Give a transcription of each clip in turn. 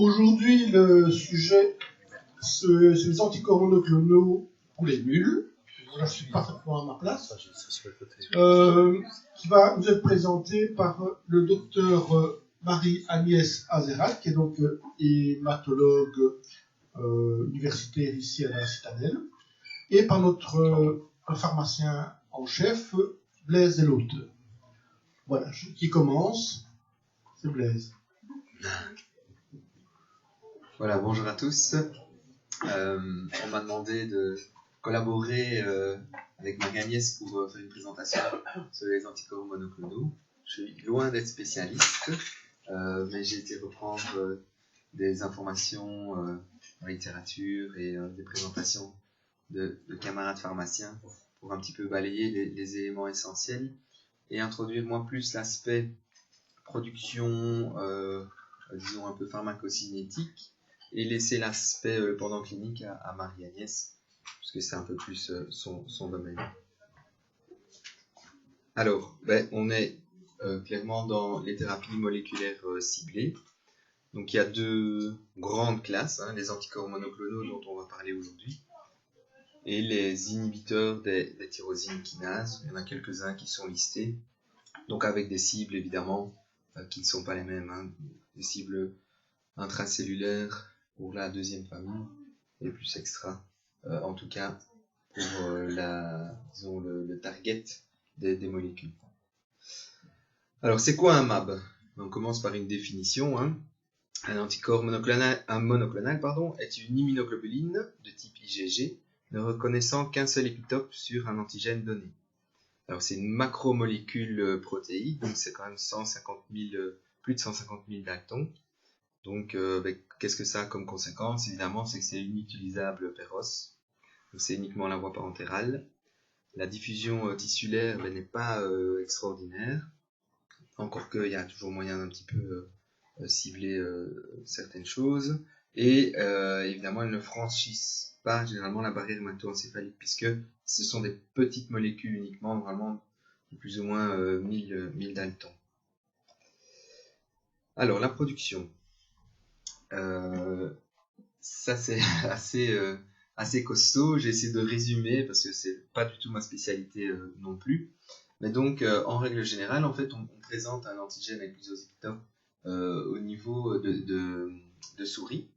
Aujourd'hui, le sujet, c'est les anticorps monoclonaux pour les mules. Voilà, je suis parfaitement à ma place. Qui va nous être présenté par le docteur Marie-Agnès Azerat, qui est donc hématologue universitaire ici à la Citadelle, et par notre pharmacien en chef, Blaise Delhôte. Voilà, qui commence, c'est Blaise. Voilà, bonjour à tous. On m'a demandé de collaborer avec Marie-Agnès pour faire une présentation sur les anticorps monoclonaux. Je suis loin d'être spécialiste, mais j'ai été reprendre des informations dans la littérature et des présentations de camarades pharmaciens pour un petit peu balayer les éléments essentiels et introduire moi plus l'aspect production, disons un peu pharmacocinétique, et laisser l'aspect pendant clinique à Marie-Agnès, parce que c'est un peu plus son domaine. Alors, on est clairement dans les thérapies moléculaires ciblées. Donc il y a deux grandes classes, les anticorps monoclonaux dont on va parler aujourd'hui, et les inhibiteurs des tyrosine kinases. Il y en a quelques-uns qui sont listés, donc avec des cibles évidemment qui ne sont pas les mêmes, des cibles intracellulaires pour la deuxième famille et plus extra, en tout cas pour le target des molécules. Alors c'est quoi un MAB? On commence par une définition. Un anticorps monoclonal est une immunoglobuline de type IgG ne reconnaissant qu'un seul épitope sur un antigène donné. Alors c'est une macromolécule protéique, donc c'est quand même plus de 150 000 daltons. Donc, qu'est-ce que ça a comme conséquence? Évidemment, c'est que c'est inutilisable per os. Donc, c'est uniquement la voie parentérale. La diffusion tissulaire n'est pas extraordinaire. Encore qu'il y a toujours moyen d'un petit peu cibler certaines choses. Et évidemment, elles ne franchissent pas généralement la barrière hémato-encéphalique, puisque ce sont des petites molécules uniquement, vraiment de plus ou moins 1000 daltons. Alors, la production. Ça c'est assez costaud. J'ai essayé de résumer parce que c'est pas du tout ma spécialité non plus. Mais donc en règle générale, en fait, on présente un antigène avec plusieurs épitopes au niveau de souris,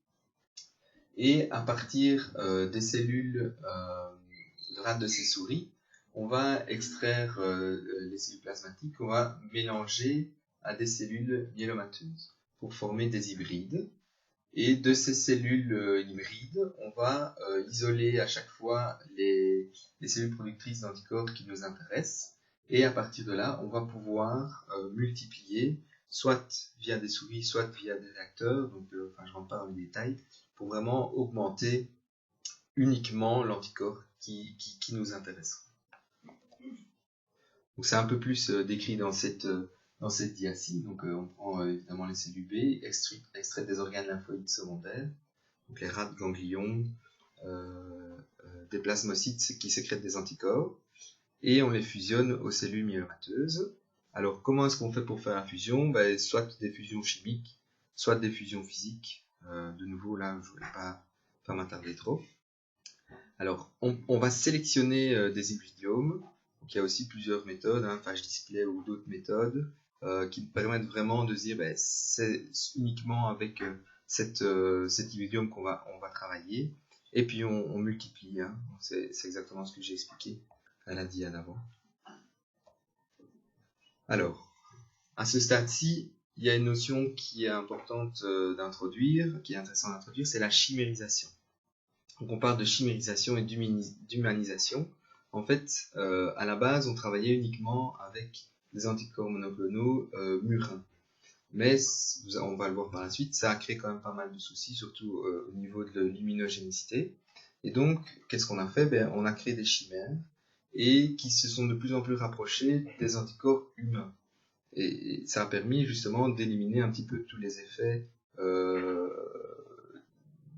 et à partir des cellules de rate de ces souris, on va extraire les cellules plasmatiques, on va mélanger à des cellules myélomateuses pour former des hybrides. Et de ces cellules hybrides, on va isoler à chaque fois les cellules productrices d'anticorps qui nous intéressent. Et à partir de là, on va pouvoir multiplier, soit via des souris, soit via des réacteurs. Donc, je ne rentre pas dans les détails, pour vraiment augmenter uniquement l'anticorps qui nous intéresse. Donc, c'est un peu plus décrit dans cette dia-ci. Donc on prend évidemment les cellules B, extraites des organes lymphoïdes secondaires, donc les rats de ganglions, des plasmocytes qui sécrètent des anticorps, et on les fusionne aux cellules myélomateuses. Alors comment est-ce qu'on fait pour faire la fusion? Soit des fusions chimiques, soit des fusions physiques. De nouveau là, je ne voulais pas m'attarder trop. Alors on va sélectionner des hybridiomes. Donc il y a aussi plusieurs méthodes, phage display ou d'autres méthodes, qui permettent vraiment de dire c'est uniquement avec cet hybridium qu'on va travailler, et puis on multiplie. C'est exactement ce que j'ai expliqué à la dia d'avant. Alors, à ce stade-ci, il y a une notion qui est importante d'introduire, qui est intéressante d'introduire, c'est la chimérisation. Donc on parle de chimérisation et d'humanisation. En fait, à la base, on travaillait uniquement avec des anticorps monoclonaux murins. Mais, on va le voir par la suite, ça a créé quand même pas mal de soucis, surtout au niveau de l'immunogénicité. Et donc, qu'est-ce qu'on a fait? On a créé des chimères, et qui se sont de plus en plus rapprochés des anticorps humains. Et ça a permis justement d'éliminer un petit peu tous les effets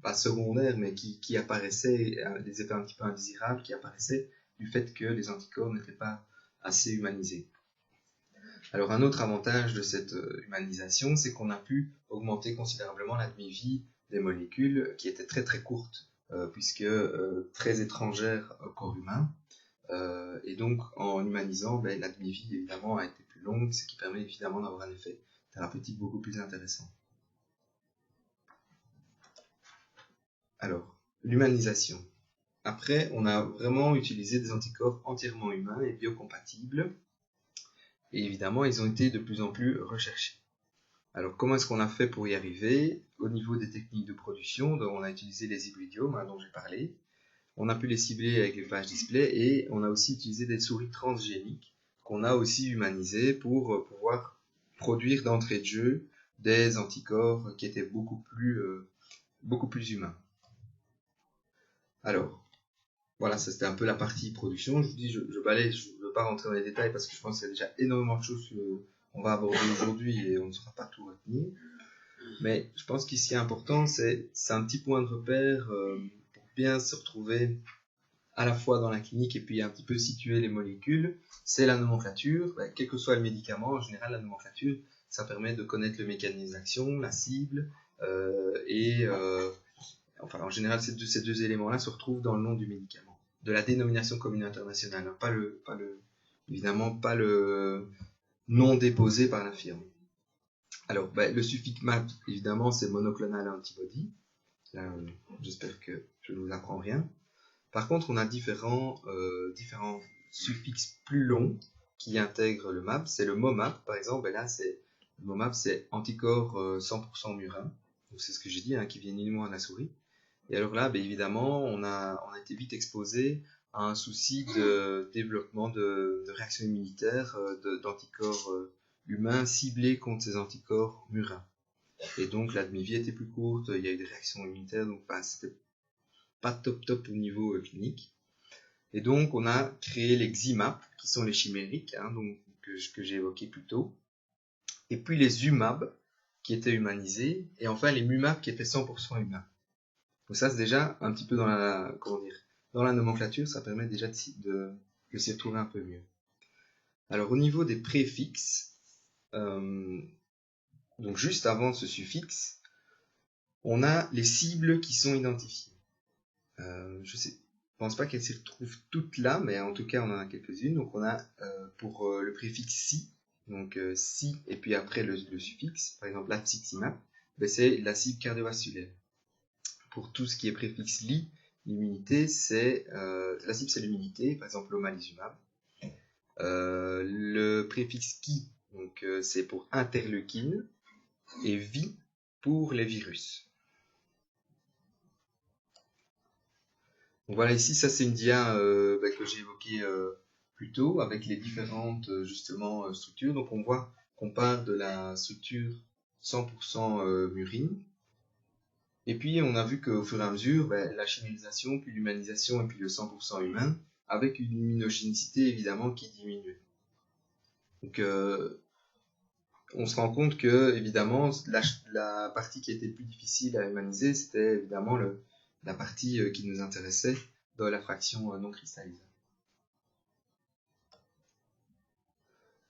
pas secondaires, mais qui apparaissaient, des effets un petit peu indésirables qui apparaissaient du fait que les anticorps n'étaient pas assez humanisés. Alors un autre avantage de cette humanisation, c'est qu'on a pu augmenter considérablement la demi-vie des molécules qui étaient très très courtes, puisque très étrangères au corps humain. Et donc en humanisant, la demi-vie évidemment a été plus longue, ce qui permet évidemment d'avoir un effet thérapeutique beaucoup plus intéressant. Alors, l'humanisation. Après, on a vraiment utilisé des anticorps entièrement humains et biocompatibles. Et évidemment, ils ont été de plus en plus recherchés. Alors, comment est-ce qu'on a fait pour y arriver? Au niveau des techniques de production, on a utilisé les hybridiomes dont j'ai parlé. On a pu les cibler avec les pages display et on a aussi utilisé des souris transgéniques qu'on a aussi humanisées pour pouvoir produire d'entrée de jeu des anticorps qui étaient beaucoup plus humains. Alors, voilà, ça c'était un peu la partie production. Je vous dis, je balaye, je ne veux pas rentrer dans les détails parce que je pense qu'il y a déjà énormément de choses qu'on va aborder aujourd'hui et on ne saura pas tout retenir. Mais je pense qu'ici important, c'est un petit point de repère pour bien se retrouver à la fois dans la clinique et puis un petit peu situer les molécules. C'est la nomenclature. Quel que soit le médicament, en général, la nomenclature, ça permet de connaître le mécanisme d'action, la cible enfin, en général, ces deux éléments-là se retrouvent dans le nom du médicament, de la dénomination commune internationale, évidemment pas le nom déposé par la firme. Alors, le suffixe MAP, évidemment, c'est monoclonal antibody. Là, j'espère que je ne vous apprends rien. Par contre, on a différents suffixes plus longs qui intègrent le MAP. C'est le MOMAP, par exemple. Et là, le MOMAP, c'est anticorps 100% murin. Donc, c'est ce que j'ai dit, qui vient uniquement à la souris. Et alors là, évidemment, on a été vite exposé à un souci de développement de réactions immunitaires, d'anticorps humains ciblés contre ces anticorps murins. Et donc la demi-vie était plus courte, il y a eu des réactions immunitaires, donc c'était pas top au niveau clinique. Et donc on a créé les XIMAP, qui sont les chimériques, donc, que j'ai évoqué plus tôt. Et puis les UMAB, qui étaient humanisés, et enfin les MUMAP, qui étaient 100% humains. Donc ça, c'est déjà un petit peu dans la nomenclature, ça permet déjà de s'y retrouver un peu mieux. Alors au niveau des préfixes, donc juste avant ce suffixe, on a les cibles qui sont identifiées. Je pense pas qu'elles s'y retrouvent toutes là, mais en tout cas on en a quelques-unes. Donc on a pour le préfixe si, donc si et puis après le suffixe, par exemple l'apsiximab, c'est la cible cardiovasculaire. Pour tout ce qui est préfixe li, l'immunité, la cible c'est l'immunité, par exemple l'omalizumab. Le préfixe qui, donc c'est pour interleukine, et vi pour les virus. Donc voilà, ici ça c'est une dia que j'ai évoquée plus tôt avec les différentes justement structures. Donc on voit qu'on part de la structure 100% murine. Et puis, on a vu qu'au fur et à mesure, la chimérisation, puis l'humanisation et puis le 100% humain, avec une immunogénicité évidemment qui diminue. Donc, on se rend compte que, évidemment, la partie qui était plus difficile à humaniser, c'était évidemment la partie qui nous intéressait dans la fraction non cristallisée.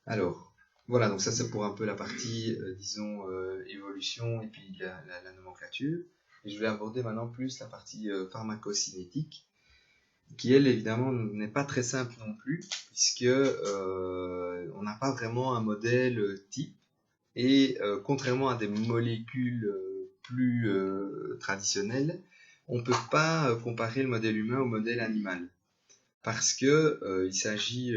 Alors, voilà, donc ça c'est pour un peu la partie, disons, évolution et puis la nomenclature. Et je vais aborder maintenant plus la partie pharmacocinétique, qui elle évidemment n'est pas très simple non plus, puisque on n'a pas vraiment un modèle type, et contrairement à des molécules plus traditionnelles, on ne peut pas comparer le modèle humain au modèle animal, parce que il s'agit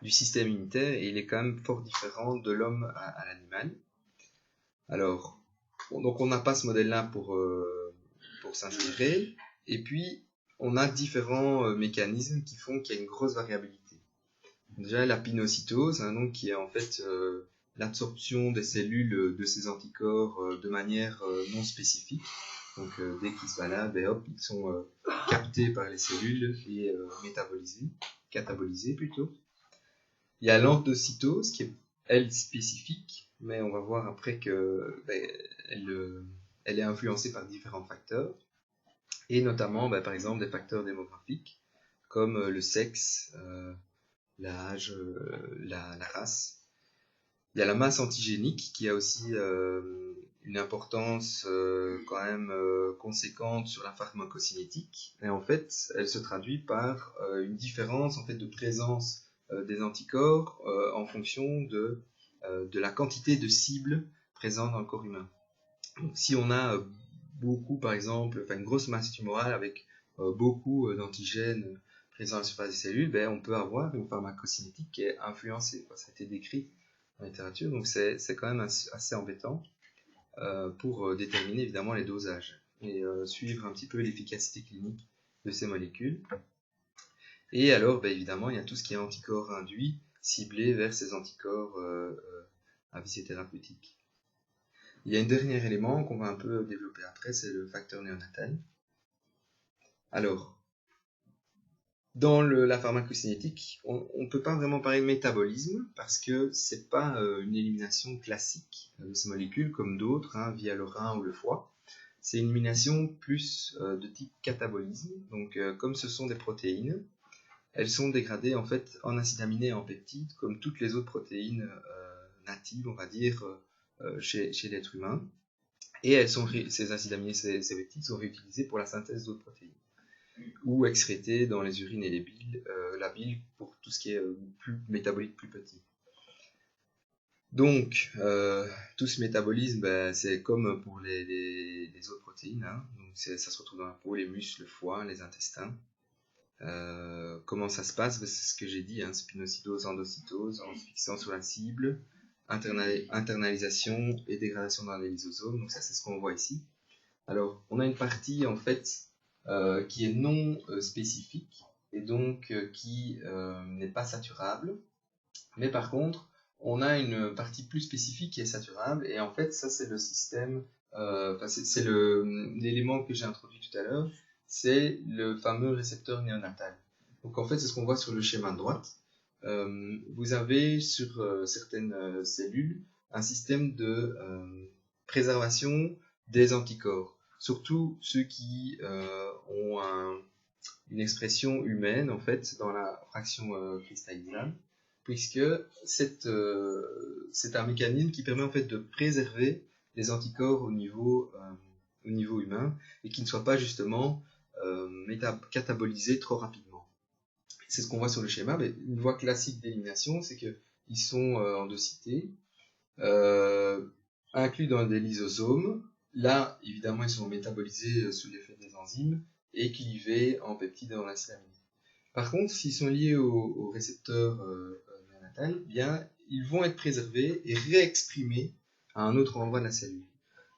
du système immunitaire et il est quand même fort différent de l'homme à l'animal. Alors, donc on n'a pas ce modèle-là pour s'inspirer, et puis on a différents mécanismes qui font qu'il y a une grosse variabilité. Déjà la pinocytose, donc, qui est en fait l'absorption des cellules de ces anticorps de manière non spécifique. Donc dès qu'ils se baladent, hop, ils sont captés par les cellules et catabolisés plutôt. Il y a l'endocytose qui est elle spécifique, mais on va voir après que elle est influencée par différents facteurs, et notamment par exemple des facteurs démographiques comme le sexe, l'âge, la race. Il y a la masse antigénique qui a aussi une importance quand même conséquente sur la pharmacocinétique. Et en fait, elle se traduit par une différence en fait de présence des anticorps en fonction de la quantité de cibles présentes dans le corps humain. Donc, si on a beaucoup, par exemple, une grosse masse tumorale avec beaucoup d'antigènes présents à la surface des cellules, ben, on peut avoir une pharmacocinétique qui est influencée. Ça a été décrit dans la littérature, donc c'est quand même assez embêtant pour déterminer évidemment les dosages et suivre un petit peu l'efficacité clinique de ces molécules. Et alors, ben, évidemment, il y a tout ce qui est anticorps induit, ciblé vers ces anticorps à visée thérapeutique. Il y a un dernier élément qu'on va un peu développer après, c'est le facteur néonatal. Alors, dans la pharmacocinétique, on ne peut pas vraiment parler de métabolisme parce que c'est pas une élimination classique de ces molécules comme d'autres, via le rein ou le foie. C'est une élimination plus de type catabolisme. Donc, comme ce sont des protéines, elles sont dégradées en fait en acides aminés et en peptides, comme toutes les autres protéines natives, on va dire, chez l'être humain. Et ces acides aminés, ces peptides sont réutilisés pour la synthèse d'autres protéines, ou excrétés dans les urines et la bile pour tout ce qui est métabolique plus petit. Donc, tout ce métabolisme, c'est comme pour les autres protéines. Donc ça se retrouve dans la peau, les muscles, le foie, les intestins. Comment ça se passe? C'est ce que j'ai dit, spinocytose, endocytose, en se fixant sur la cible, internalisation et dégradation dans les lysosomes. Donc ça, c'est ce qu'on voit ici. Alors, on a une partie en fait qui est non spécifique et donc qui n'est pas saturable. Mais par contre, on a une partie plus spécifique qui est saturable, et en fait, ça c'est le système, c'est l'élément que j'ai introduit tout à l'heure, c'est le fameux récepteur néonatal. Donc en fait, c'est ce qu'on voit sur le schéma de droite. Vous avez sur certaines cellules un système de préservation des anticorps, surtout ceux qui ont une expression humaine en fait dans la fraction cristallisable, puisque c'est un mécanisme qui permet en fait de préserver les anticorps au niveau humain et qui ne soient pas justement catabolisés trop rapidement. C'est ce qu'on voit sur le schéma. Mais une voie classique d'élimination, c'est qu'ils sont endocytés, inclus dans des lysosomes. Là, évidemment, ils sont métabolisés sous l'effet des enzymes et clivés en peptides dans l'acide aminé. Par contre, s'ils sont liés au récepteur néonatal, bien, ils vont être préservés et réexprimés à un autre endroit de la cellule.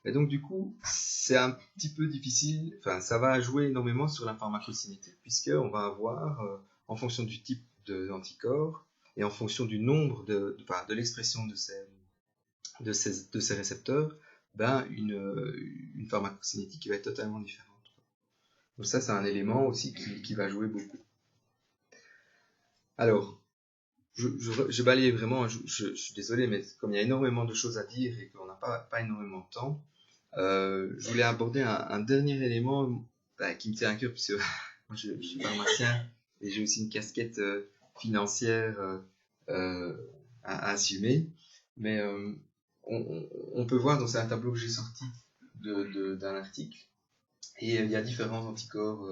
Et donc, du coup, c'est un petit peu difficile, ça va jouer énormément sur la pharmacocinétique, puisqu'on va avoir, en fonction du type d'anticorps et en fonction du nombre de l'expression de ces récepteurs, une pharmacocinétique qui va être totalement différente. Donc ça, c'est un élément aussi qui va jouer beaucoup. Alors, je balaye vraiment, je suis désolé, mais comme il y a énormément de choses à dire et qu'on n'a pas énormément de temps, je voulais aborder un dernier élément qui me tient à cœur, puisque moi je suis pharmacien et j'ai aussi une casquette financière à assumer. Mais on peut voir, donc c'est un tableau que j'ai sorti d'un article, et il y a différents anticorps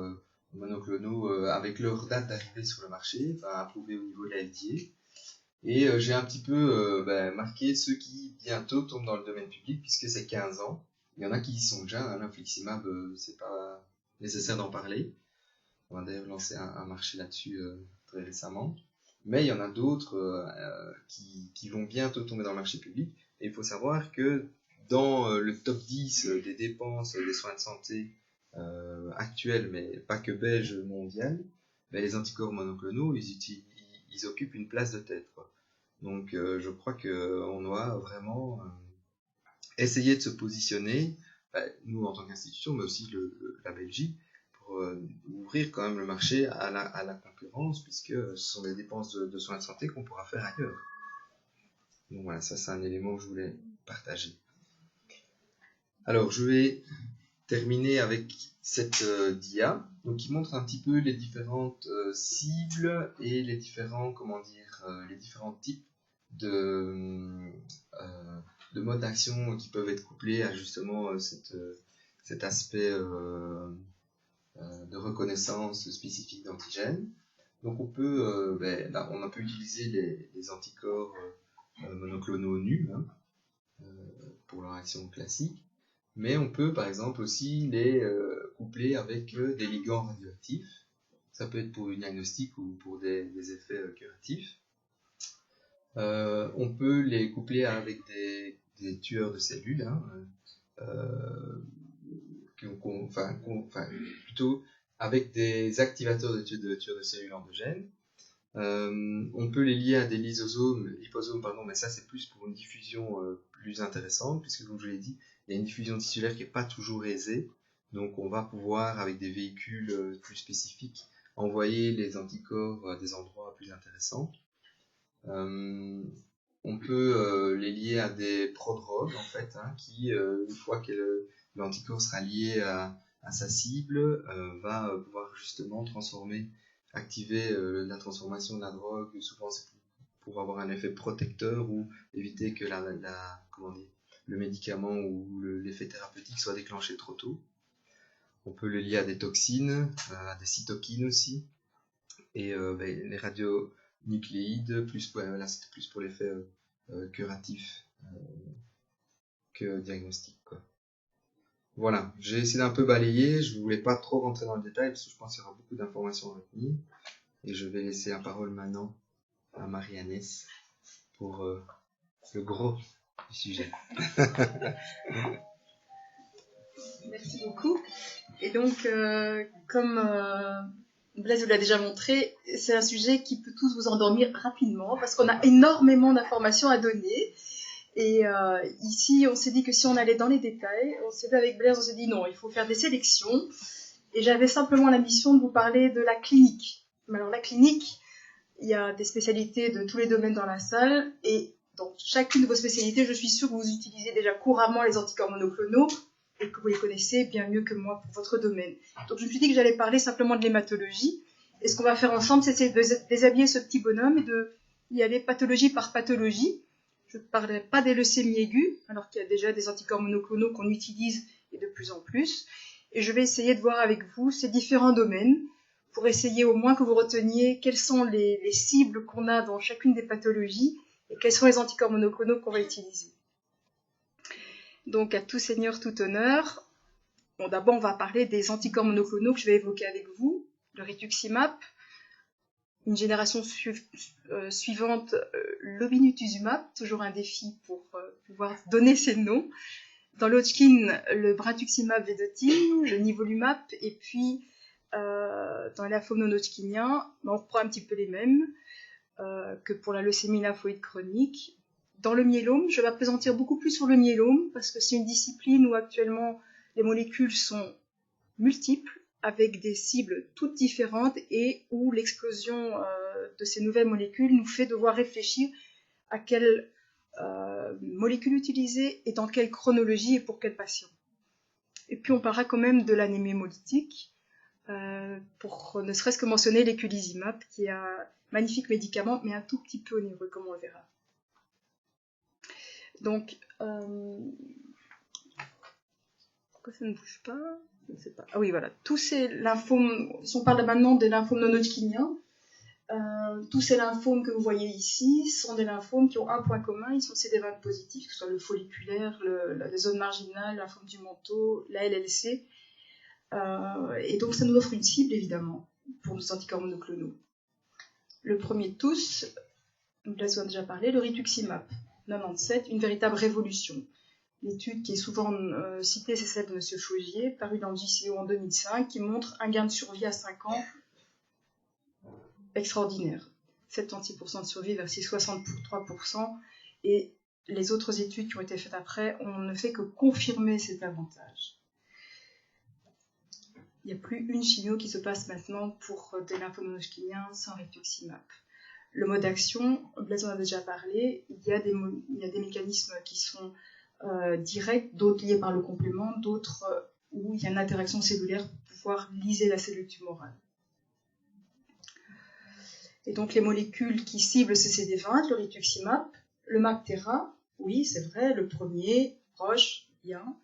monoclonaux avec leur date d'arrivée sur le marché, approuvés au niveau de la FDA. Et j'ai un petit peu marqué ceux qui bientôt tombent dans le domaine public, puisque c'est 15 ans. Il y en a qui y sont déjà, l'infliximab, c'est pas nécessaire d'en parler. On a d'ailleurs lancé un marché là-dessus très récemment. Mais il y en a d'autres qui vont bientôt tomber dans le marché public. Et il faut savoir que dans le top 10 des dépenses des soins de santé actuels, mais pas que belges, mondial, les anticorps monoclonaux, ils occupent une place de tête, quoi. Donc je crois qu'on doit vraiment essayer de se positionner, nous en tant qu'institution, mais aussi la Belgique, pour ouvrir quand même le marché à la concurrence, puisque ce sont des dépenses de soins de santé qu'on pourra faire ailleurs. Donc voilà, ça c'est un élément que je voulais partager. Alors je vais terminer avec cette dia. Donc il montre un petit peu les différentes cibles et les différents, les différents types de modes d'action qui peuvent être couplés à justement cet aspect de reconnaissance spécifique d'antigènes. Donc on a pu utiliser les anticorps monoclonaux nus pour leur action classique, mais on peut par exemple aussi les coupler avec des ligands radioactifs. Ça peut être pour une diagnostic ou pour des effets curatifs. On peut les coupler avec des tueurs de cellules, plutôt avec des activateurs de tueurs de cellules endogènes. On peut les lier à des liposomes, mais ça c'est plus pour une diffusion plus intéressante, puisque comme je l'ai dit, il y a une diffusion tissulaire qui n'est pas toujours aisée, donc on va pouvoir, avec des véhicules plus spécifiques, envoyer les anticorps à des endroits plus intéressants. On peut les lier à des prodrogues, en fait, qui, une fois que l'anticorps sera lié à sa cible, va pouvoir justement activer la transformation de la drogue. Souvent c'est pour avoir un effet protecteur ou éviter que le médicament ou l'effet thérapeutique soit déclenché trop tôt. On peut le lier à des toxines, à des cytokines aussi, et les radionucléides, c'est plus pour l'effet curatif que diagnostique, quoi. Voilà, j'ai essayé d'un peu balayer, je ne voulais pas trop rentrer dans le détail parce que je pense qu'il y aura beaucoup d'informations à retenir. Et je vais laisser la parole maintenant à Marie-Agnès pour le gros du sujet. Merci beaucoup. Et donc, comme Blaise vous l'a déjà montré, c'est un sujet qui peut tous vous endormir rapidement parce qu'on a énormément d'informations à donner. Et ici, on s'est dit que si on allait dans les détails, on s'est dit avec Blaise, on s'est dit non, il faut faire des sélections. Et j'avais simplement la mission de vous parler de la clinique. Mais alors la clinique, il y a des spécialités de tous les domaines dans la salle. Et dans chacune de vos spécialités, je suis sûre que vous utilisez déjà couramment les anticorps monoclonaux et que vous les connaissez bien mieux que moi pour votre domaine. Donc je me suis dit que j'allais parler simplement de l'hématologie. Et ce qu'on va faire ensemble, c'est de déshabiller ce petit bonhomme et de y aller pathologie par pathologie. Je ne parlerai pas des leucémies aiguës, alors qu'il y a déjà des anticorps monoclonaux qu'on utilise et de plus en plus. Et je vais essayer de voir avec vous ces différents domaines pour essayer au moins que vous reteniez quelles sont les cibles qu'on a dans chacune des pathologies et quels sont les anticorps monoclonaux qu'on va utiliser. Donc à tout seigneur, tout honneur. Bon, d'abord, on va parler des anticorps monoclonaux que je vais évoquer avec vous. Le rituximab, une génération suivante, l'obinutuzumab, toujours un défi pour pouvoir donner ces noms. Dans l'Hodgkin, le brentuximab vedotin, le nivolumab, et puis dans les lymphomes non-hodgkiniens, on reprend un petit peu les mêmes que pour la leucémie lymphoïde chronique. Dans le myélome, je vais appesantir beaucoup plus sur le myélome, parce que c'est une discipline où actuellement les molécules sont multiples, avec des cibles toutes différentes, et où l'explosion de ces nouvelles molécules nous fait devoir réfléchir à quelle molécule utiliser et dans quelle chronologie et pour quel patient. Et puis on parlera quand même de l'anémie hémolytique, pour ne serait-ce que mentionner l'éculizumab, qui est un magnifique médicament, mais un tout petit peu onéreux, comme on le verra. Donc, pourquoi ça ne bouge pas ? Je ne sais pas. Ah oui, voilà. Tous ces lymphomes, si on parle maintenant des lymphomes non-hodgkiniens, tous ces lymphomes que vous voyez ici sont des lymphomes qui ont un point commun, ils sont CD20 positifs, que ce soit le folliculaire, la zone marginale, la lymphome du manteau, la LLC. Et donc ça nous offre une cible, évidemment, pour nos anticorps monoclonaux. Le premier de tous, nous l'avons déjà parlé, le rituximab, 97, une véritable révolution. L'étude qui est souvent citée, c'est celle de M. Chaugier, parue dans le JCO en 2005, qui montre un gain de survie à 5 ans extraordinaire. 76% de survie versus 63%. Et les autres études qui ont été faites après, on ne fait que confirmer cet avantage. Il n'y a plus une chimio qui se passe maintenant pour des lymphomes non-hodgkiniens sans rituximab. Le mode d'action, Blaise en a déjà parlé, il y a des mécanismes qui sont directs, d'autres liés par le complément, d'autres où il y a une interaction cellulaire pour pouvoir lyser la cellule tumorale. Et donc les molécules qui ciblent ce CD20, le rituximab, le MabThera, oui, c'est vrai, le premier, Roche, bien,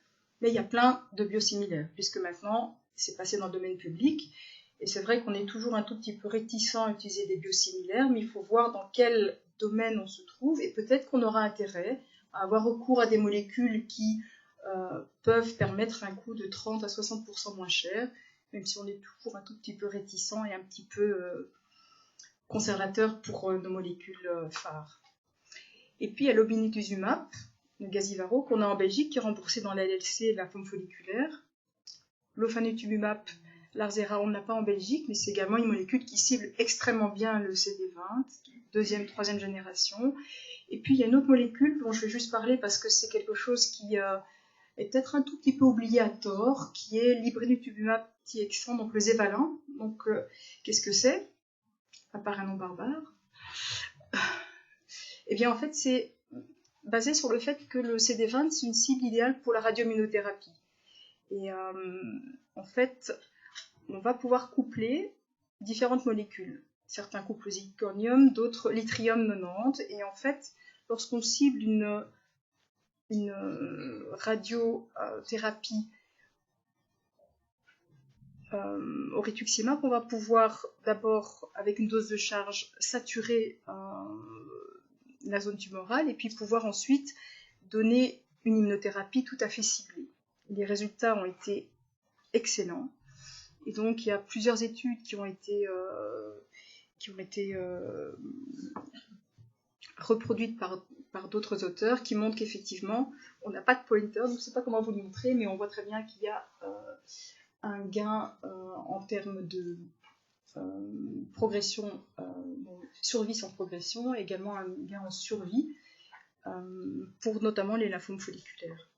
mais il y a plein de biosimilaires, puisque maintenant, c'est passé dans le domaine public, et c'est vrai qu'on est toujours un tout petit peu réticent à utiliser des biosimilaires, mais il faut voir dans quel domaine on se trouve, et peut-être qu'on aura intérêt à avoir recours à des molécules qui peuvent permettre un coût de 30 à 60% moins cher, même si on est toujours un tout petit peu réticent et un petit peu conservateur pour nos molécules phares. Et puis il y a l'obinutuzumab, le Gazivaro, qu'on a en Belgique, qui est remboursé dans la LLC la lymphome folliculaire. L'ofatumumab, l'Arzerra, on ne l'a pas en Belgique, mais c'est également une molécule qui cible extrêmement bien le CD20, deuxième, troisième génération. Et puis il y a une autre molécule dont je vais juste parler parce que c'est quelque chose qui est peut-être un tout petit peu oublié à tort, qui est l'ibrenituzumab tiexan, donc le Zevalin. Donc qu'est-ce que c'est, à part un nom barbare? Eh bien en fait c'est basé sur le fait que le CD20 c'est une cible idéale pour la radioimmunothérapie. Et en fait, on va pouvoir coupler différentes molécules. Certains couplent zirconium, d'autres l'yttrium 90. Et en fait, lorsqu'on cible une radiothérapie au rituximab, on va pouvoir d'abord, avec une dose de charge, saturer la zone tumorale et puis pouvoir ensuite donner une immunothérapie tout à fait ciblée. Les résultats ont été excellents. Et donc, il y a plusieurs études qui ont été reproduites par d'autres auteurs qui montrent qu'effectivement, on n'a pas de pointer, donc je ne sais pas comment vous le montrer, mais on voit très bien qu'il y a un gain en termes de progression, survie sans progression, également un gain en survie pour notamment les lymphomes folliculaires.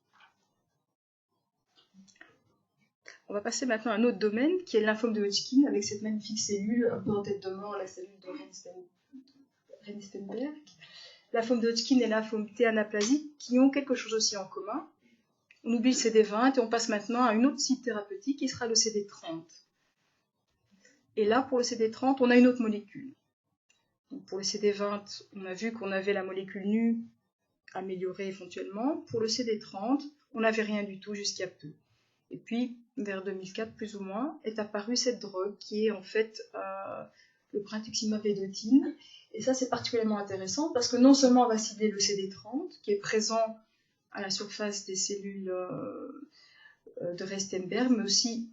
On va passer maintenant à un autre domaine qui est le lymphome de Hodgkin avec cette magnifique cellule un peu en tête de mort, la cellule de Renstenberg. Lymphome de Hodgkin et lymphome T anaplasique qui ont quelque chose aussi en commun. On oublie le CD20 et on passe maintenant à une autre cible thérapeutique qui sera le CD30. Et là, pour le CD30, on a une autre molécule. Donc pour le CD20, on a vu qu'on avait la molécule nue améliorée éventuellement. Pour le CD30, on n'avait rien du tout jusqu'à peu. Et puis, vers 2004, plus ou moins, est apparue cette drogue qui est en fait le brentuximab vedotin. Et ça, c'est particulièrement intéressant parce que non seulement on va cibler le CD30, qui est présent à la surface des cellules de Renstenberg, mais aussi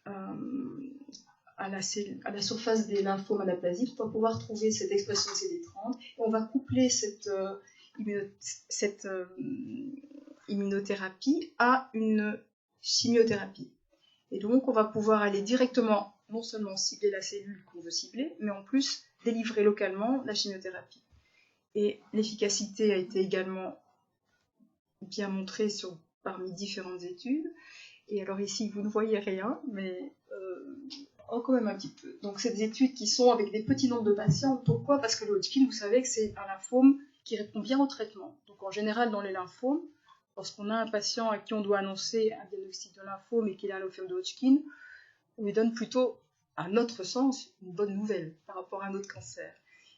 à la surface des lymphomes anaplasiques, on va pouvoir trouver cette expression de CD30. Et on va coupler cette immunothérapie à une chimiothérapie. Et donc, on va pouvoir aller directement, non seulement cibler la cellule qu'on veut cibler, mais en plus délivrer localement la chimiothérapie. Et l'efficacité a été également bien montrée parmi différentes études. Et alors ici, vous ne voyez rien, mais quand même un petit peu. Donc, c'est des études qui sont avec des petits nombres de patients. Pourquoi? Parce que le Hodgkin, vous savez que c'est un lymphome qui répond bien au traitement. Donc, en général, dans les lymphomes, lorsqu'on a un patient à qui on doit annoncer un diagnostic de lymphome et qu'il a un lymphome de Hodgkin, on lui donne plutôt, à notre sens, une bonne nouvelle par rapport à un autre cancer.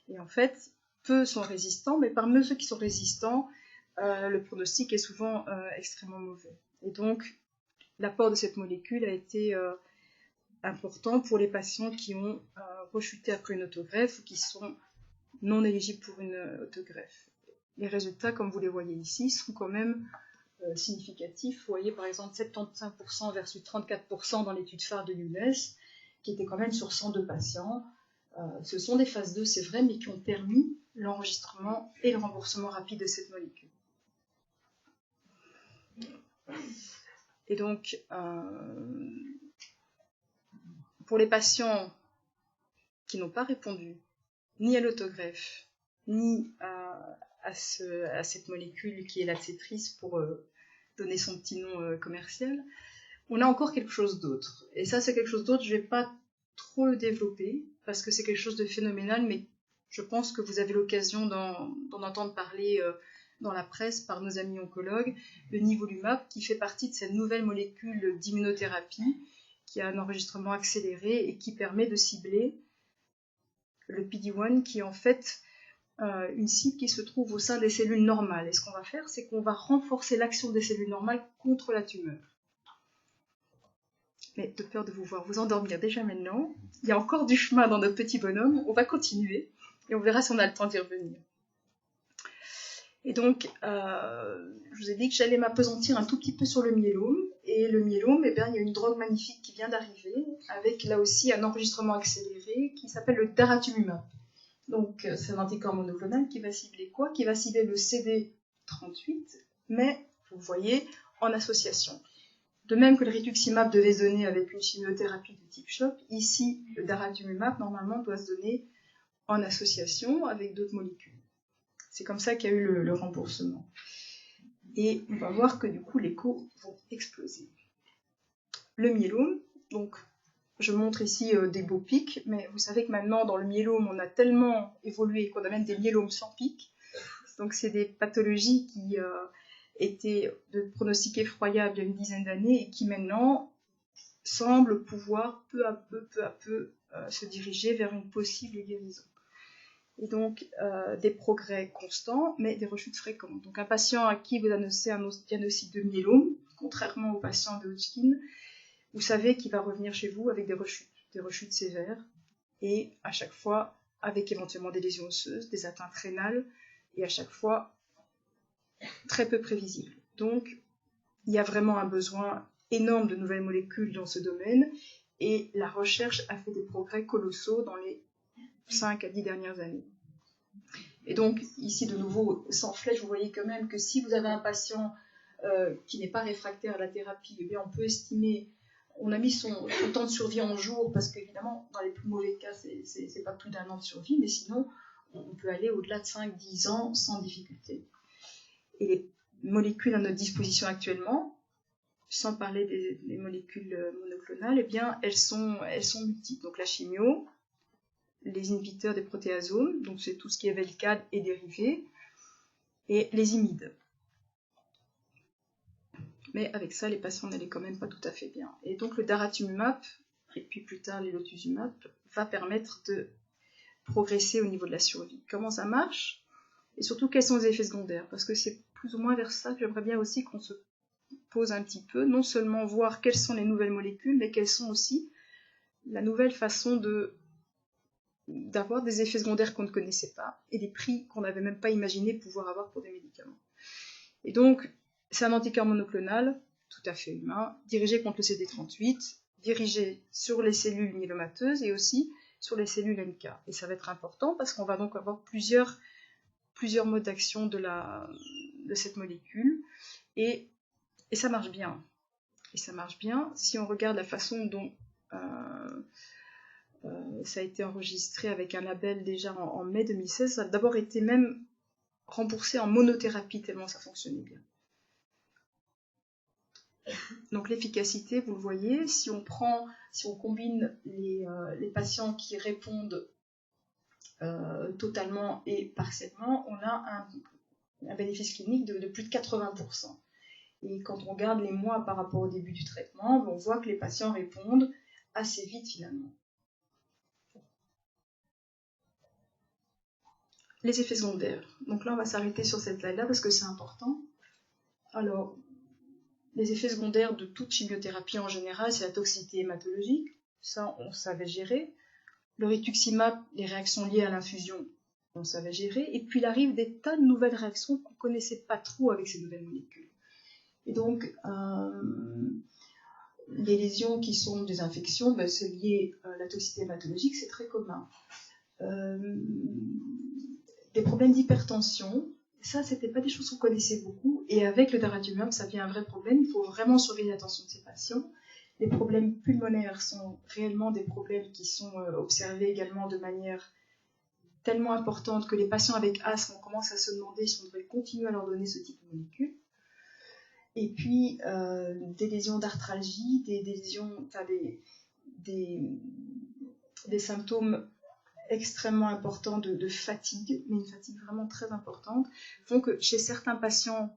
Et en fait, peu sont résistants, mais parmi ceux qui sont résistants, le pronostic est souvent extrêmement mauvais. Et donc, l'apport de cette molécule a été important pour les patients qui ont rechuté après une autogreffe ou qui sont non éligibles pour une autogreffe. Les résultats, comme vous les voyez ici, sont quand même significatifs. Vous voyez par exemple 75% versus 34% dans l'étude phare de Younes, qui était quand même sur 102 patients. Ce sont des phases 2, c'est vrai, mais qui ont permis l'enregistrement et le remboursement rapide de cette molécule. Et donc, pour les patients qui n'ont pas répondu ni à l'autogreffe, ni à cette molécule qui est l'Adcetris pour donner son petit nom commercial, on a encore quelque chose d'autre. Et ça, c'est quelque chose d'autre, je ne vais pas trop le développer, parce que c'est quelque chose de phénoménal, mais je pense que vous avez l'occasion d'en entendre parler dans la presse par nos amis oncologues, le nivolumab, qui fait partie de cette nouvelle molécule d'immunothérapie, qui a un enregistrement accéléré et qui permet de cibler le PD-1, qui est en fait une cible qui se trouve au sein des cellules normales. Et ce qu'on va faire, c'est qu'on va renforcer l'action des cellules normales contre la tumeur. Mais de peur de vous voir vous endormir déjà maintenant, il y a encore du chemin dans notre petit bonhomme, on va continuer et on verra si on a le temps d'y revenir. Et donc, je vous ai dit que j'allais m'appesantir un tout petit peu sur le myélome. Et le myélome, il y a une drogue magnifique qui vient d'arriver, avec là aussi un enregistrement accéléré qui s'appelle le daratumumab. Donc, c'est un anticorps monoclonal qui va cibler quoi? Qui va cibler le CD38, mais, vous voyez, en association. De même que le rituximab devait se donner avec une chimiothérapie de type CHOP, ici, le daratumumab, normalement, doit se donner en association avec d'autres molécules. C'est comme ça qu'il y a eu le remboursement. Et on va voir que du coup, les coûts vont exploser. Le myélome, donc, je montre ici des beaux pics, mais vous savez que maintenant, dans le myélome, on a tellement évolué qu'on a même des myélomes sans pics. Donc, c'est des pathologies qui étaient de pronostic effroyable il y a une dizaine d'années et qui maintenant semblent pouvoir peu à peu se diriger vers une possible guérison. Et donc, des progrès constants, mais des rechutes fréquentes. Donc, un patient à qui vous annoncez un diagnostic de myélome, contrairement au patient de Hodgkin, vous savez qu'il va revenir chez vous avec des rechutes sévères, et à chaque fois avec éventuellement des lésions osseuses, des atteintes rénales, et à chaque fois très peu prévisibles. Donc, il y a vraiment un besoin énorme de nouvelles molécules dans ce domaine, et la recherche a fait des progrès colossaux dans les 5 à 10 dernières années. Et donc, ici, de nouveau, sans flèche, vous voyez quand même que si vous avez un patient qui n'est pas réfractaire à la thérapie, eh bien, on peut estimer, on a mis son temps de survie en jours, parce qu'évidemment, dans les plus mauvais cas, c'est pas plus d'1 an de survie, mais sinon, on peut aller au-delà de 5-10 ans sans difficulté. Et les molécules à notre disposition actuellement, sans parler des molécules monoclonales, eh bien, elles sont multiples. Donc, la chimio, les inhibiteurs des protéasomes, donc c'est tout ce qui est Velcade et dérivés, et les imides. Mais avec ça, les patients n'allaient quand même pas tout à fait bien. Et donc le daratumumab, et puis plus tard l'elotuzumab, va permettre de progresser au niveau de la survie. Comment ça marche? Et surtout, quels sont les effets secondaires? Parce que c'est plus ou moins vers ça que j'aimerais bien aussi qu'on se pose un petit peu, non seulement voir quelles sont les nouvelles molécules, mais quelles sont aussi la nouvelle façon d'avoir des effets secondaires qu'on ne connaissait pas et des prix qu'on n'avait même pas imaginé pouvoir avoir pour des médicaments. Et donc, c'est un anticorps monoclonal, tout à fait humain, dirigé contre le CD38, dirigé sur les cellules myélomateuses et aussi sur les cellules NK. Et ça va être important parce qu'on va donc avoir plusieurs modes d'action de cette molécule. Et ça marche bien. Et ça marche bien si on regarde la façon dont ça a été enregistré avec un label déjà en mai 2016. Ça a d'abord été même remboursé en monothérapie tellement ça fonctionnait bien. Donc l'efficacité, vous le voyez, si on combine les patients qui répondent totalement et partiellement, on a un bénéfice clinique de plus de 80%. Et quand on regarde les mois par rapport au début du traitement, on voit que les patients répondent assez vite finalement. Les effets secondaires. Donc là, on va s'arrêter sur cette slide-là parce que c'est important. Alors, les effets secondaires de toute chimiothérapie en général, c'est la toxicité hématologique. Ça, on savait gérer. Le rituximab, les réactions liées à l'infusion, on savait gérer. Et puis, il arrive des tas de nouvelles réactions qu'on ne connaissait pas trop avec ces nouvelles molécules. Et donc, les lésions qui sont des infections, c'est lié à la toxicité hématologique, c'est très commun. Des problèmes d'hypertension, ça, c'était pas des choses qu'on connaissait beaucoup. Et avec le daratumumab, ça devient un vrai problème. Il faut vraiment surveiller l'attention de ces patients. Les problèmes pulmonaires sont réellement des problèmes qui sont observés également de manière tellement importante que les patients avec asthme, on commence à se demander si on devrait continuer à leur donner ce type de molécules. Et puis, des lésions d'arthralgie, des lésions, enfin des symptômes extrêmement important de fatigue, mais une fatigue vraiment très importante, font que chez certains patients,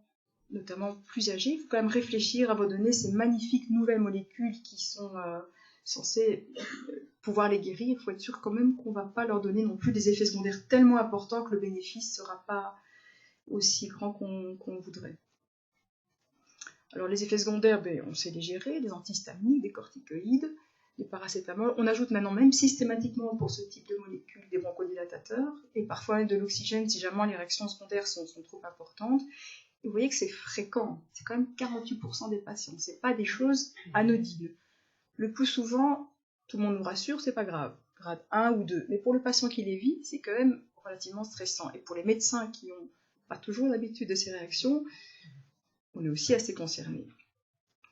notamment plus âgés, il faut quand même réfléchir à vous donner ces magnifiques nouvelles molécules qui sont censées pouvoir les guérir. Il faut être sûr quand même qu'on ne va pas leur donner non plus des effets secondaires tellement importants que le bénéfice ne sera pas aussi grand qu'on voudrait. Alors les effets secondaires, on sait les gérer, des antihistaminiques, des corticoïdes, des paracétamol. On ajoute maintenant même systématiquement pour ce type de molécules des bronchodilatateurs et parfois de l'oxygène si jamais les réactions secondaires sont trop importantes. Et vous voyez que c'est fréquent, c'est quand même 48% des patients, c'est pas des choses anodines. Le plus souvent, tout le monde nous rassure, c'est pas grave, grade 1 ou 2. Mais pour le patient qui les vit, c'est quand même relativement stressant. Et pour les médecins qui n'ont pas toujours l'habitude de ces réactions, on est aussi assez concernés.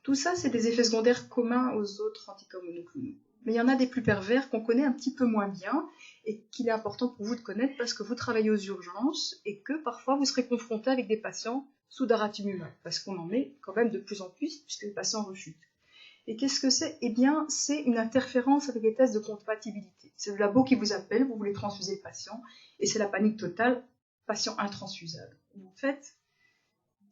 Tout ça, c'est des effets secondaires communs aux autres anticorps monoclonaux. Mais il y en a des plus pervers qu'on connaît un petit peu moins bien et qu'il est important pour vous de connaître parce que vous travaillez aux urgences et que parfois vous serez confronté avec des patients sous daratumumab, parce qu'on en met quand même de plus en plus puisque les patients rechutent. Et qu'est-ce que c'est ? Eh bien, c'est une interférence avec les tests de compatibilité. C'est le labo qui vous appelle, vous voulez transfuser le patient, et c'est la panique totale, patient intransfusable. En fait,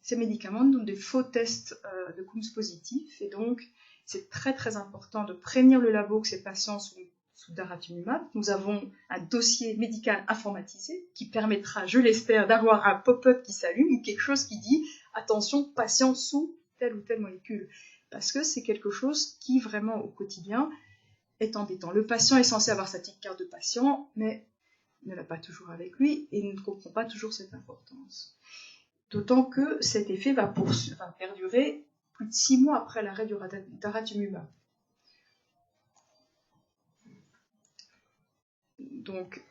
ces médicaments donnent des faux tests de Coombs positifs, et donc c'est très très important de prévenir le labo que ces patients sont sous daratumumab. Nous avons un dossier médical informatisé qui permettra, je l'espère, d'avoir un pop-up qui s'allume ou quelque chose qui dit « Attention, patient sous telle ou telle molécule ». Parce que c'est quelque chose qui, vraiment, au quotidien, est embêtant. Le patient est censé avoir sa petite carte de patient, mais ne l'a pas toujours avec lui et ne comprend pas toujours cette importance. D'autant que cet effet va perdurer plus de 6 mois après l'arrêt du daratumumab. Donc,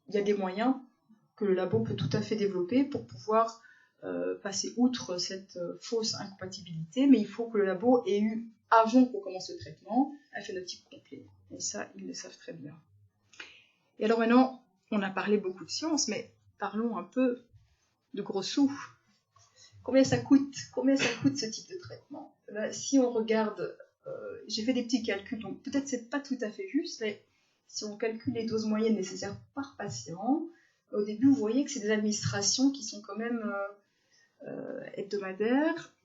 il y a des moyens que le labo peut tout à fait développer pour pouvoir passer outre cette fausse incompatibilité, mais il faut que le labo ait eu, avant qu'on commence le traitement, un phénotype complet. Et ça, ils le savent très bien. Et alors maintenant, on a parlé beaucoup de science, mais parlons un peu de gros sous. Combien ça coûte ce type de traitement ? Si on regarde, j'ai fait des petits calculs, donc peut-être c'est pas tout à fait juste, mais si on calcule les doses moyennes nécessaires par patient, au début vous voyez que c'est des administrations qui sont quand même hebdomadaires,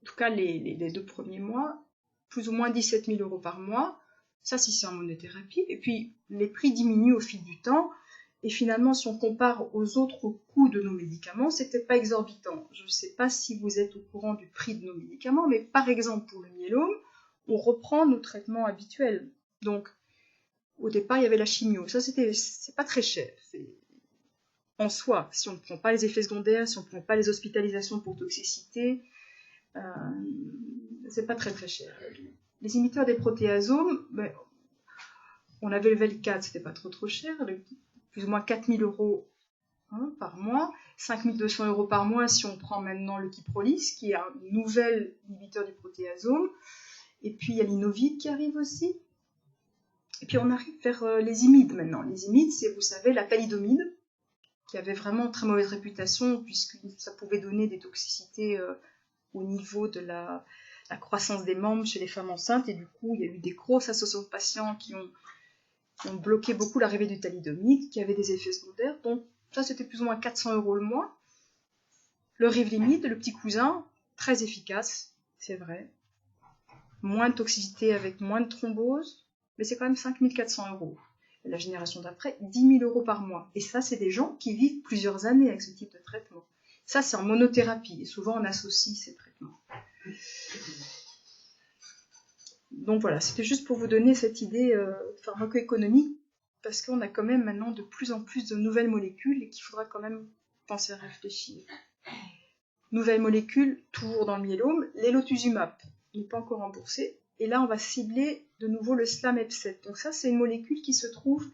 en tout cas les 2 premiers mois, plus ou moins 17 000 € par mois, ça si c'est en monothérapie, et puis les prix diminuent au fil du temps, et finalement si on compare aux autres coûts de nos médicaments, c'est peut-être pas exorbitant. Je ne sais pas si vous êtes au courant du prix de nos médicaments, mais par exemple pour le myélome, on reprend nos traitements habituels. Donc au départ il y avait la chimio, ça c'est pas très cher. En soi, si on ne prend pas les effets secondaires, si on ne prend pas les hospitalisations pour toxicité, c'est pas très très cher. Les inhibiteurs des protéasomes, on avait le Velcade, c'était pas trop cher, plus ou moins 4 000 € par mois, 5 200 € par mois si on prend maintenant le Kyprolis, qui est un nouvel inhibiteur du protéasome, et puis il y a l'Inovide qui arrive aussi, et puis on arrive vers les imides maintenant. Les imides, c'est, vous savez, la thalidomide, qui avait vraiment très mauvaise réputation puisque ça pouvait donner des toxicités au niveau de la croissance des membres chez les femmes enceintes, et du coup il y a eu des grosses associations de patients qui ont bloqué beaucoup l'arrivée du thalidomide, qui avait des effets secondaires. Donc ça c'était plus ou moins 400 € le mois. Le Revlimid, le petit cousin, très efficace, c'est vrai, moins de toxicité avec moins de thrombose, mais c'est quand même 5 400 €. La génération d'après, 10 000 € par mois. Et ça, c'est des gens qui vivent plusieurs années avec ce type de traitement. Ça, c'est en monothérapie. Et souvent, on associe ces traitements. Donc voilà, c'était juste pour vous donner cette idée pharmacoéconomique, parce qu'on a quand même maintenant de plus en plus de nouvelles molécules et qu'il faudra quand même penser à réfléchir. Nouvelles molécules, toujours dans le myélome, l'élotuzumab n'est pas encore remboursé. Et là, on va cibler de nouveau le SLAMF7. Donc ça, c'est une molécule qui se trouve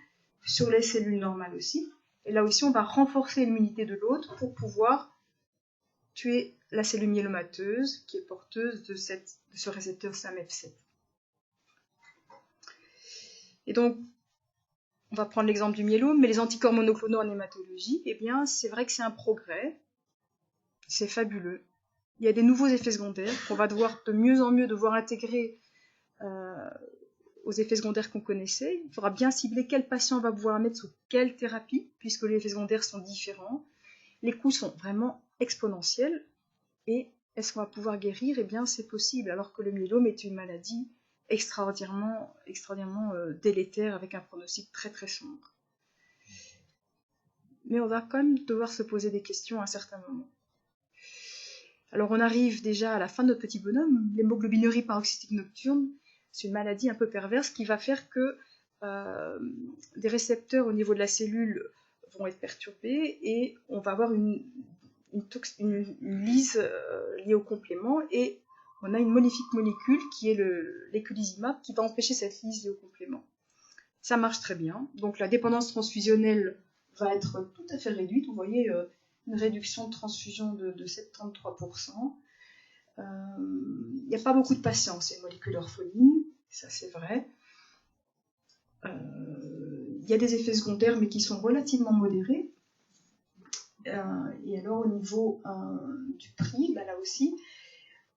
sur les cellules normales aussi. Et là aussi, on va renforcer l'immunité de l'hôte pour pouvoir tuer la cellule myélomateuse qui est porteuse de ce récepteur SLAMF7. Et donc, on va prendre l'exemple du myélome, mais les anticorps monoclonaux en hématologie, eh bien, c'est vrai que c'est un progrès. C'est fabuleux. Il y a des nouveaux effets secondaires qu'on va devoir de mieux en mieux devoir intégrer aux effets secondaires qu'on connaissait. Il faudra bien cibler quel patient on va pouvoir mettre sous quelle thérapie, puisque les effets secondaires sont différents. Les coûts sont vraiment exponentiels. Et est-ce qu'on va pouvoir guérir? Eh bien, c'est possible, alors que le myélome est une maladie extraordinairement délétère, avec un pronostic très très sombre. Mais on va quand même devoir se poser des questions à un certain moment. Alors on arrive déjà à la fin de notre petit bonhomme, l'hémoglobinurie paroxystique nocturne. C'est une maladie un peu perverse qui va faire que des récepteurs au niveau de la cellule vont être perturbés et on va avoir une lyse liée au complément, et on a une magnifique molécule qui est l'éculizumab qui va empêcher cette lyse liée au complément. Ça marche très bien, donc la dépendance transfusionnelle va être tout à fait réduite. Vous voyez une réduction de transfusion de 73%. Il n'y a pas beaucoup de patients, c'est une molécule orpheline, ça c'est vrai. Il y a des effets secondaires, mais qui sont relativement modérés. Et alors au niveau du prix, là aussi,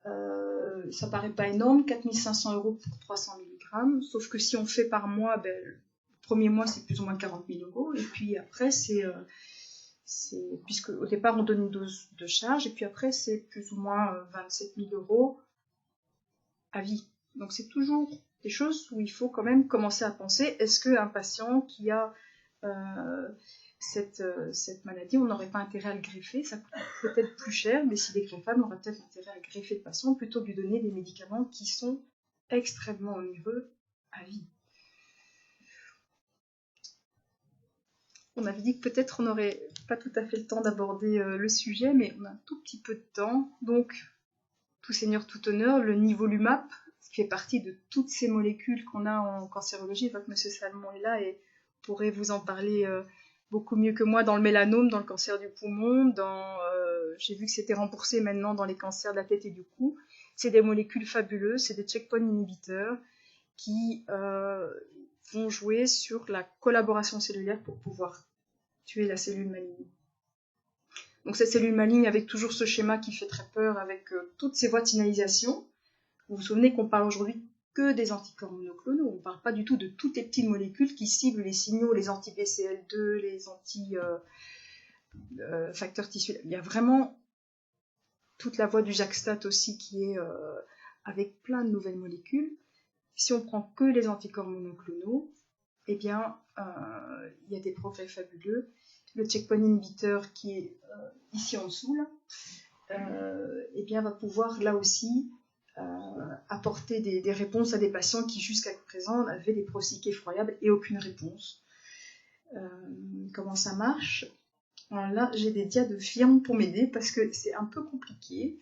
ça paraît pas énorme, 4 500 € pour 300 mg, sauf que si on fait par mois, le premier mois c'est plus ou moins 40 000 €, et puis après puisque au départ on donne une dose de charge, et puis après c'est plus ou moins 27 000 € à vie. Donc c'est toujours des choses où il faut quand même commencer à penser, est-ce qu'un patient qui a cette maladie, on n'aurait pas intérêt à le greffer? Ça coûte peut-être plus cher, mais s'il est greffable, on aurait peut-être intérêt à greffer le patient plutôt que de lui donner des médicaments qui sont extrêmement onéreux à vie. On avait dit que peut-être on n'aurait pas tout à fait le temps d'aborder le sujet, mais on a un tout petit peu de temps. Donc, tout seigneur, tout honneur, le nivolumab fait partie de toutes ces molécules qu'on a en cancérologie. Je vois que M. Salmon est là et pourrait vous en parler beaucoup mieux que moi dans le mélanome, dans le cancer du poumon, j'ai vu que c'était remboursé maintenant dans les cancers de la tête et du cou. C'est des molécules fabuleuses, c'est des checkpoint inhibiteurs qui vont jouer sur la collaboration cellulaire pour pouvoir tuer la cellule maligne. Donc cette cellule maligne, avec toujours ce schéma qui fait très peur, avec toutes ces voies de signalisation, vous vous souvenez qu'on parle aujourd'hui que des anticorps monoclonaux, on ne parle pas du tout de toutes les petites molécules qui ciblent les signaux, les anti-BCL2, les anti-facteurs tissulaires. Il y a vraiment toute la voie du JAK-STAT aussi qui est avec plein de nouvelles molécules. Si on prend que les anticorps monoclonaux, eh bien, il y a des progrès fabuleux. Le checkpoint inhibiteur qui est ici en dessous, là, eh bien, va pouvoir là aussi apporter des réponses à des patients qui jusqu'à présent avaient des pronostics effroyables et aucune réponse. Comment ça marche? Alors là, j'ai des dias de firmes pour m'aider parce que c'est un peu compliqué.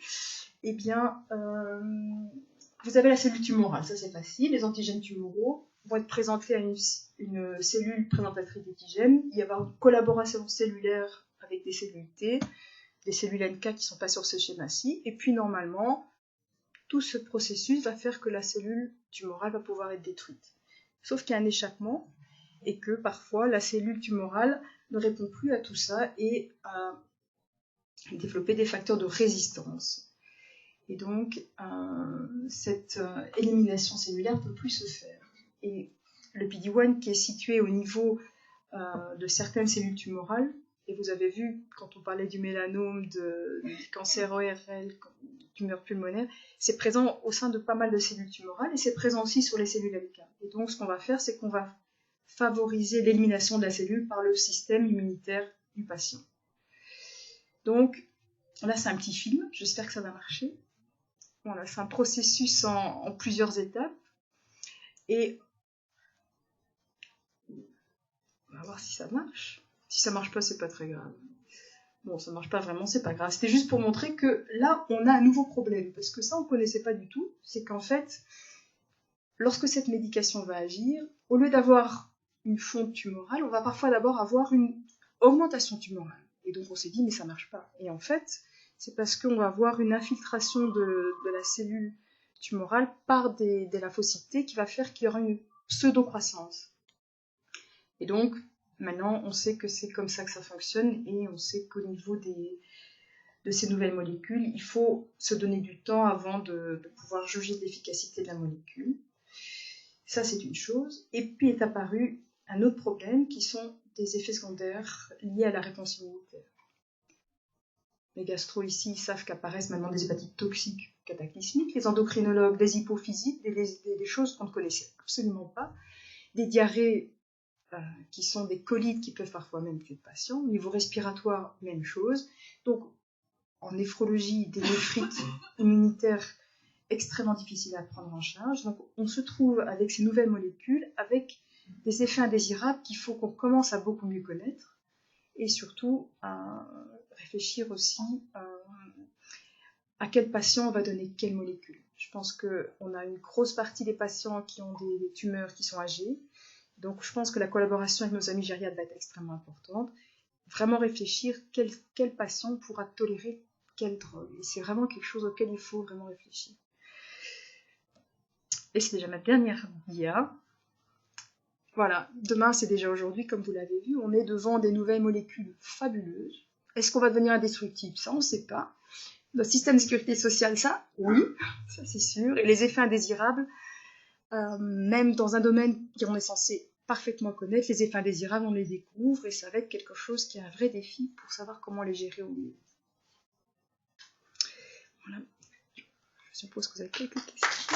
Eh bien, vous avez la cellule tumorale, ça c'est facile. Les antigènes tumoraux vont être présentés à une cellule présentatrice d'antigènes. Il va y avoir une collaboration cellulaire avec des cellules T, des cellules NK qui ne sont pas sur ce schéma-ci. Et puis normalement, tout ce processus va faire que la cellule tumorale va pouvoir être détruite. Sauf qu'il y a un échappement et que parfois la cellule tumorale ne répond plus à tout ça et à développer des facteurs de résistance. Et donc, cette élimination cellulaire ne peut plus se faire. Et le PD-1 qui est situé au niveau de certaines cellules tumorales, et vous avez vu, quand on parlait du mélanome, du cancer ORL, tumeur pulmonaire, c'est présent au sein de pas mal de cellules tumorales, et c'est présent aussi sur les cellules LK. Et donc, ce qu'on va faire, c'est qu'on va favoriser l'élimination de la cellule par le système immunitaire du patient. Donc, là, c'est un petit film, j'espère que ça va marcher. Voilà, c'est un processus en plusieurs étapes. Et on va voir si ça marche. Si ça marche pas, c'est pas très grave. Bon, ça marche pas vraiment, c'est pas grave. C'était juste pour montrer que là, on a un nouveau problème. Parce que ça, on connaissait pas du tout. C'est qu'en fait, lorsque cette médication va agir, au lieu d'avoir une fonte tumorale, on va parfois d'abord avoir une augmentation tumorale. Et donc, on s'est dit, mais ça marche pas. Et en fait, c'est parce qu'on va avoir une infiltration de la cellule tumorale par des lymphocytes T qui va faire qu'il y aura une pseudo-croissance. Et donc, maintenant, on sait que c'est comme ça que ça fonctionne et on sait qu'au niveau de ces nouvelles molécules, il faut se donner du temps avant de pouvoir juger de l'efficacité de la molécule. Ça, c'est une chose. Et puis est apparu un autre problème qui sont des effets secondaires liés à la réponse immunitaire. Les gastro ici savent qu'apparaissent maintenant des hépatites toxiques cataclysmiques, les endocrinologues des hypophysites, des choses qu'on ne connaissait absolument pas, des diarrhées qui sont des colites qui peuvent parfois même tuer le patient. Au niveau respiratoire, même chose. Donc, en néphrologie, des néphrites immunitaires extrêmement difficiles à prendre en charge. Donc, on se trouve avec ces nouvelles molécules, avec des effets indésirables qu'il faut qu'on commence à beaucoup mieux connaître, et surtout à réfléchir aussi à quel patient on va donner quelle molécule. Je pense qu'on a une grosse partie des patients qui ont des tumeurs qui sont âgés. Donc, je pense que la collaboration avec nos amis gériatres va être extrêmement importante. Vraiment réfléchir quel patient pourra tolérer quelle drogue. Et c'est vraiment quelque chose auquel il faut vraiment réfléchir. Et c'est déjà ma dernière dia. Voilà, demain c'est déjà aujourd'hui, comme vous l'avez vu. On est devant des nouvelles molécules fabuleuses. Est-ce qu'on va devenir indestructible? Ça, on ne sait pas. Le système de sécurité sociale, ça, oui, ça c'est sûr. Et les effets indésirables, même dans un domaine qu'on est censé parfaitement connaître, les effets indésirables, on les découvre et ça va être quelque chose qui est un vrai défi pour savoir comment les gérer au mieux. Voilà. Je suppose que vous avez quelques questions.